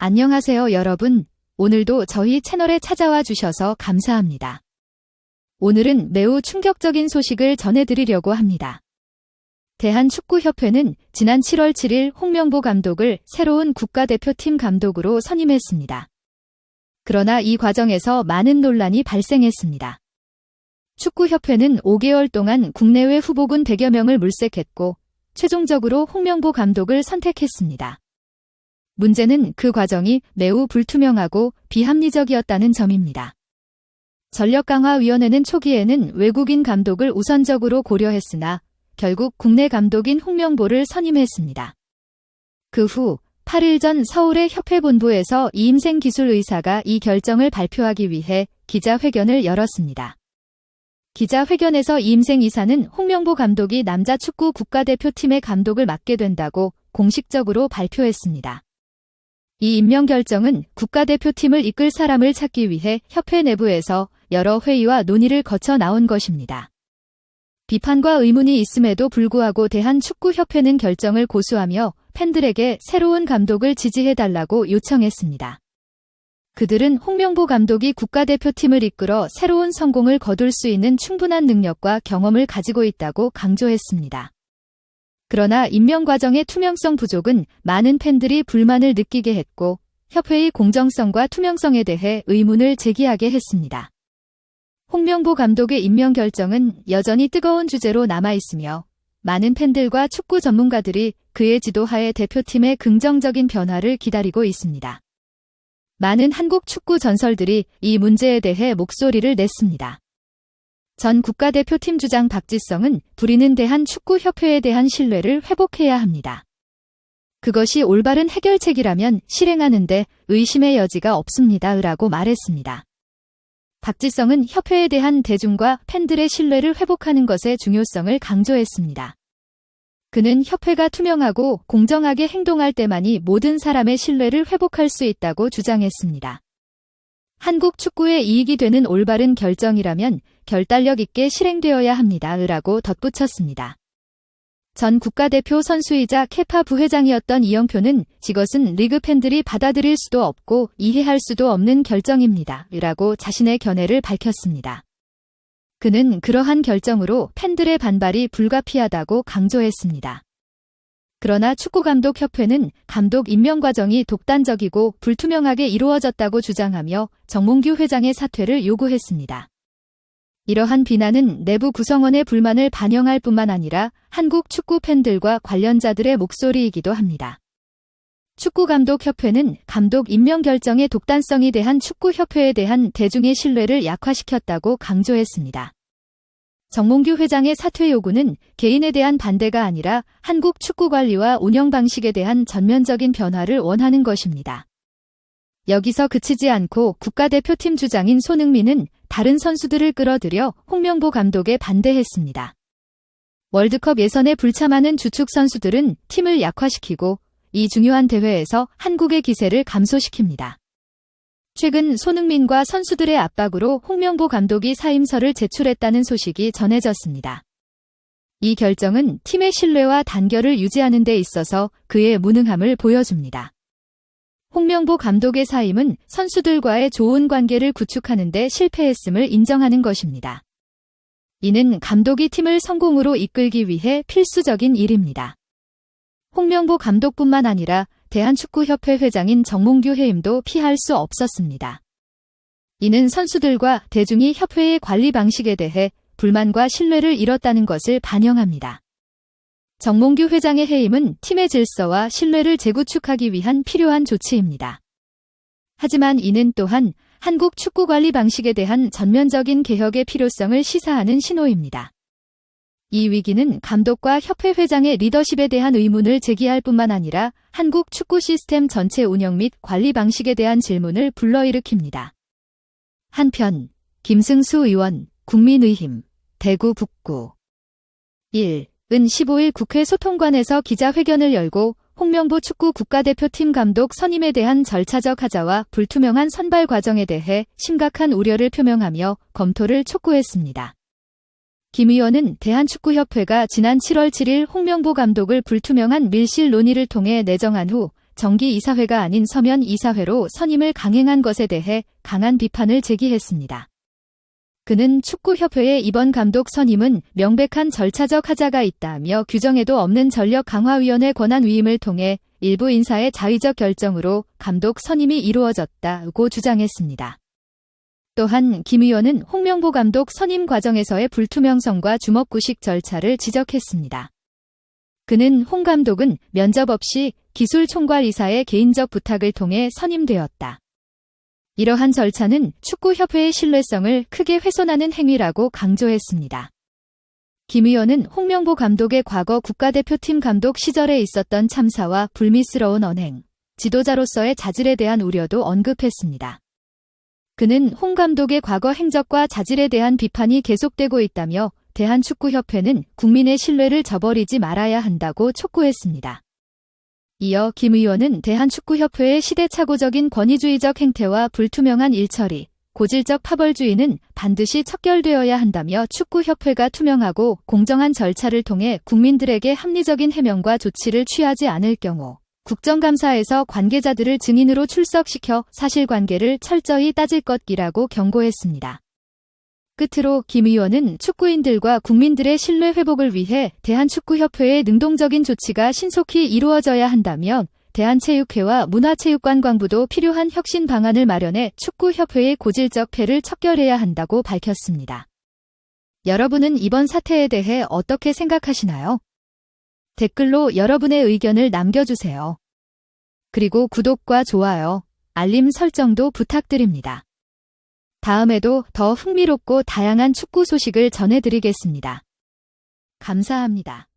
안녕하세요 여러분. 오늘도 저희 채널에 찾아와 주셔서 감사합니다. 오늘은 매우 충격적인 소식을 전해드리려고 합니다. 대한축구협회는 지난 7월 7일 홍명보 감독을 새로운 국가대표팀 감독으로 선임했습니다. 그러나 이 과정에서 많은 논란이 발생했습니다. 축구협회는 5개월 동안 국내외 후보군 100여 명을 물색했고 최종적으로 홍명보 감독을 선택했습니다. 문제는 그 과정이 매우 불투명하고 비합리적이었다는 점입니다. 전력강화위원회는 초기에는 외국인 감독을 우선적으로 고려했으나 결국 국내 감독인 홍명보를 선임했습니다. 그 후 8일 전 서울의 협회 본부에서 이임생 기술의사가 이 결정을 발표하기 위해 기자회견을 열었습니다. 기자회견에서 이임생 이사는 홍명보 감독이 남자 축구 국가대표팀의 감독을 맡게 된다고 공식적으로 발표했습니다. 이 임명 결정은 국가대표팀을 이끌 사람을 찾기 위해 협회 내부에서 여러 회의와 논의를 거쳐 나온 것입니다. 비판과 의문이 있음에도 불구하고 대한축구협회는 결정을 고수하며 팬들에게 새로운 감독을 지지해달라고 요청했습니다. 그들은 홍명보 감독이 국가대표팀을 이끌어 새로운 성공을 거둘 수 있는 충분한 능력과 경험을 가지고 있다고 강조했습니다. 그러나 임명 과정의 투명성 부족은 많은 팬들이 불만을 느끼게 했고 협회의 공정성과 투명성에 대해 의문을 제기하게 했습니다. 홍명보 감독의 임명 결정은 여전히 뜨거운 주제로 남아있으며 많은 팬들과 축구 전문가들이 그의 지도하에 대표팀의 긍정적인 변화를 기다리고 있습니다. 많은 한국 축구 전설들이 이 문제에 대해 목소리를 냈습니다. 전 국가대표팀 주장 박지성은 우리는 대한축구협회에 대한 신뢰를 회복해야 합니다. 그것이 올바른 해결책이라면 실행하는데 의심의 여지가 없습니다. 라고 말했습니다. 박지성은 협회에 대한 대중과 팬들의 신뢰를 회복하는 것의 중요성을 강조했습니다. 그는 협회가 투명하고 공정하게 행동할 때만이 모든 사람의 신뢰를 회복할 수 있다고 주장했습니다. 한국 축구의 이익이 되는 올바른 결정이라면 결단력 있게 실행되어야 합니다. 라고 덧붙였습니다. 전 국가대표 선수이자 케파 부회장이었던 이영표는 이것은 리그 팬들이 받아들일 수도 없고 이해할 수도 없는 결정입니다. 라고 자신의 견해를 밝혔습니다. 그는 그러한 결정으로 팬들의 반발이 불가피하다고 강조했습니다. 그러나 축구감독협회는 감독 임명 과정이 독단적이고 불투명하게 이루어졌다고 주장하며 정몽규 회장의 사퇴를 요구했습니다. 이러한 비난은 내부 구성원의 불만을 반영할 뿐만 아니라 한국 축구 팬들과 관련자들의 목소리이기도 합니다. 축구감독협회는 감독 임명 결정의 독단성이 대한 축구협회에 대한 대중의 신뢰를 약화시켰다고 강조했습니다. 정몽규 회장의 사퇴 요구는 개인에 대한 반대가 아니라 한국 축구 관리와 운영 방식에 대한 전면적인 변화를 원하는 것입니다. 여기서 그치지 않고 국가대표팀 주장인 손흥민은 다른 선수들을 끌어들여 홍명보 감독에 반대했습니다. 월드컵 예선에 불참하는 주축 선수들은 팀을 약화시키고 이 중요한 대회에서 한국의 기세를 감소시킵니다. 최근 손흥민과 선수들의 압박으로 홍명보 감독이 사임서를 제출했다는 소식이 전해졌습니다. 이 결정은 팀의 신뢰와 단결을 유지하는 데 있어서 그의 무능함을 보여줍니다. 홍명보 감독의 사임은 선수들과의 좋은 관계를 구축하는 데 실패했음을 인정하는 것입니다. 이는 감독이 팀을 성공으로 이끌기 위해 필수적인 일입니다. 홍명보 감독뿐만 아니라 대한축구협회 회장인 정몽규 해임도 피할 수 없었습니다. 이는 선수들과 대중이 협회의 관리 방식에 대해 불만과 신뢰를 잃었다는 것을 반영합니다. 정몽규 회장의 해임은 팀의 질서와 신뢰를 재구축하기 위한 필요한 조치입니다. 하지만 이는 또한 한국 축구 관리 방식에 대한 전면적인 개혁의 필요성을 시사하는 신호입니다. 이 위기는 감독과 협회 회장의 리더십에 대한 의문을 제기할 뿐만 아니라 한국 축구 시스템 전체 운영 및 관리 방식에 대한 질문을 불러일으킵니다. 한편 김승수 의원, 국민의힘, 대구 북구 1은 15일 국회 소통관에서 기자회견을 열고 홍명보 축구 국가대표팀 감독 선임에 대한 절차적 하자와 불투명한 선발 과정에 대해 심각한 우려를 표명하며 검토를 촉구했습니다. 김 의원은 대한축구협회가 지난 7월 7일 홍명보 감독을 불투명한 밀실 논의를 통해 내정한 후 정기 이사회가 아닌 서면 이사회로 선임을 강행한 것에 대해 강한 비판을 제기했습니다. 그는 축구협회의 이번 감독 선임은 명백한 절차적 하자가 있다며 규정에도 없는 전력강화위원회 권한위임을 통해 일부 인사의 자의적 결정으로 감독 선임이 이루어졌다고 주장했습니다. 또한 김 의원은 홍명보 감독 선임 과정에서의 불투명성과 주먹구식 절차를 지적했습니다. 그는 홍 감독은 면접 없이 기술총괄이사의 개인적 부탁을 통해 선임되었다. 이러한 절차는 축구협회의 신뢰성을 크게 훼손하는 행위라고 강조했습니다. 김 의원은 홍명보 감독의 과거 국가대표팀 감독 시절에 있었던 참사와 불미스러운 언행, 지도자로서의 자질에 대한 우려도 언급했습니다. 그는 홍 감독의 과거 행적과 자질에 대한 비판이 계속되고 있다며 대한축구협회는 국민의 신뢰를 저버리지 말아야 한다고 촉구했습니다. 이어 김 의원은 대한축구협회의 시대착오적인 권위주의적 행태와 불투명한 일처리, 고질적 파벌주의는 반드시 척결되어야 한다며 축구협회가 투명하고 공정한 절차를 통해 국민들에게 합리적인 해명과 조치를 취하지 않을 경우 국정감사에서 관계자들을 증인으로 출석시켜 사실관계를 철저히 따질 것이라고 경고했습니다. 끝으로 김 의원은 축구인들과 국민들의 신뢰 회복을 위해 대한축구협회의 능동적인 조치가 신속히 이루어져야 한다며 대한체육회와 문화체육관광부도 필요한 혁신 방안을 마련해 축구협회의 고질적 폐를 척결해야 한다고 밝혔습니다. 여러분은 이번 사태에 대해 어떻게 생각하시나요? 댓글로 여러분의 의견을 남겨주세요. 그리고 구독과 좋아요, 알림 설정도 부탁드립니다. 다음에도 더 흥미롭고 다양한 축구 소식을 전해드리겠습니다. 감사합니다.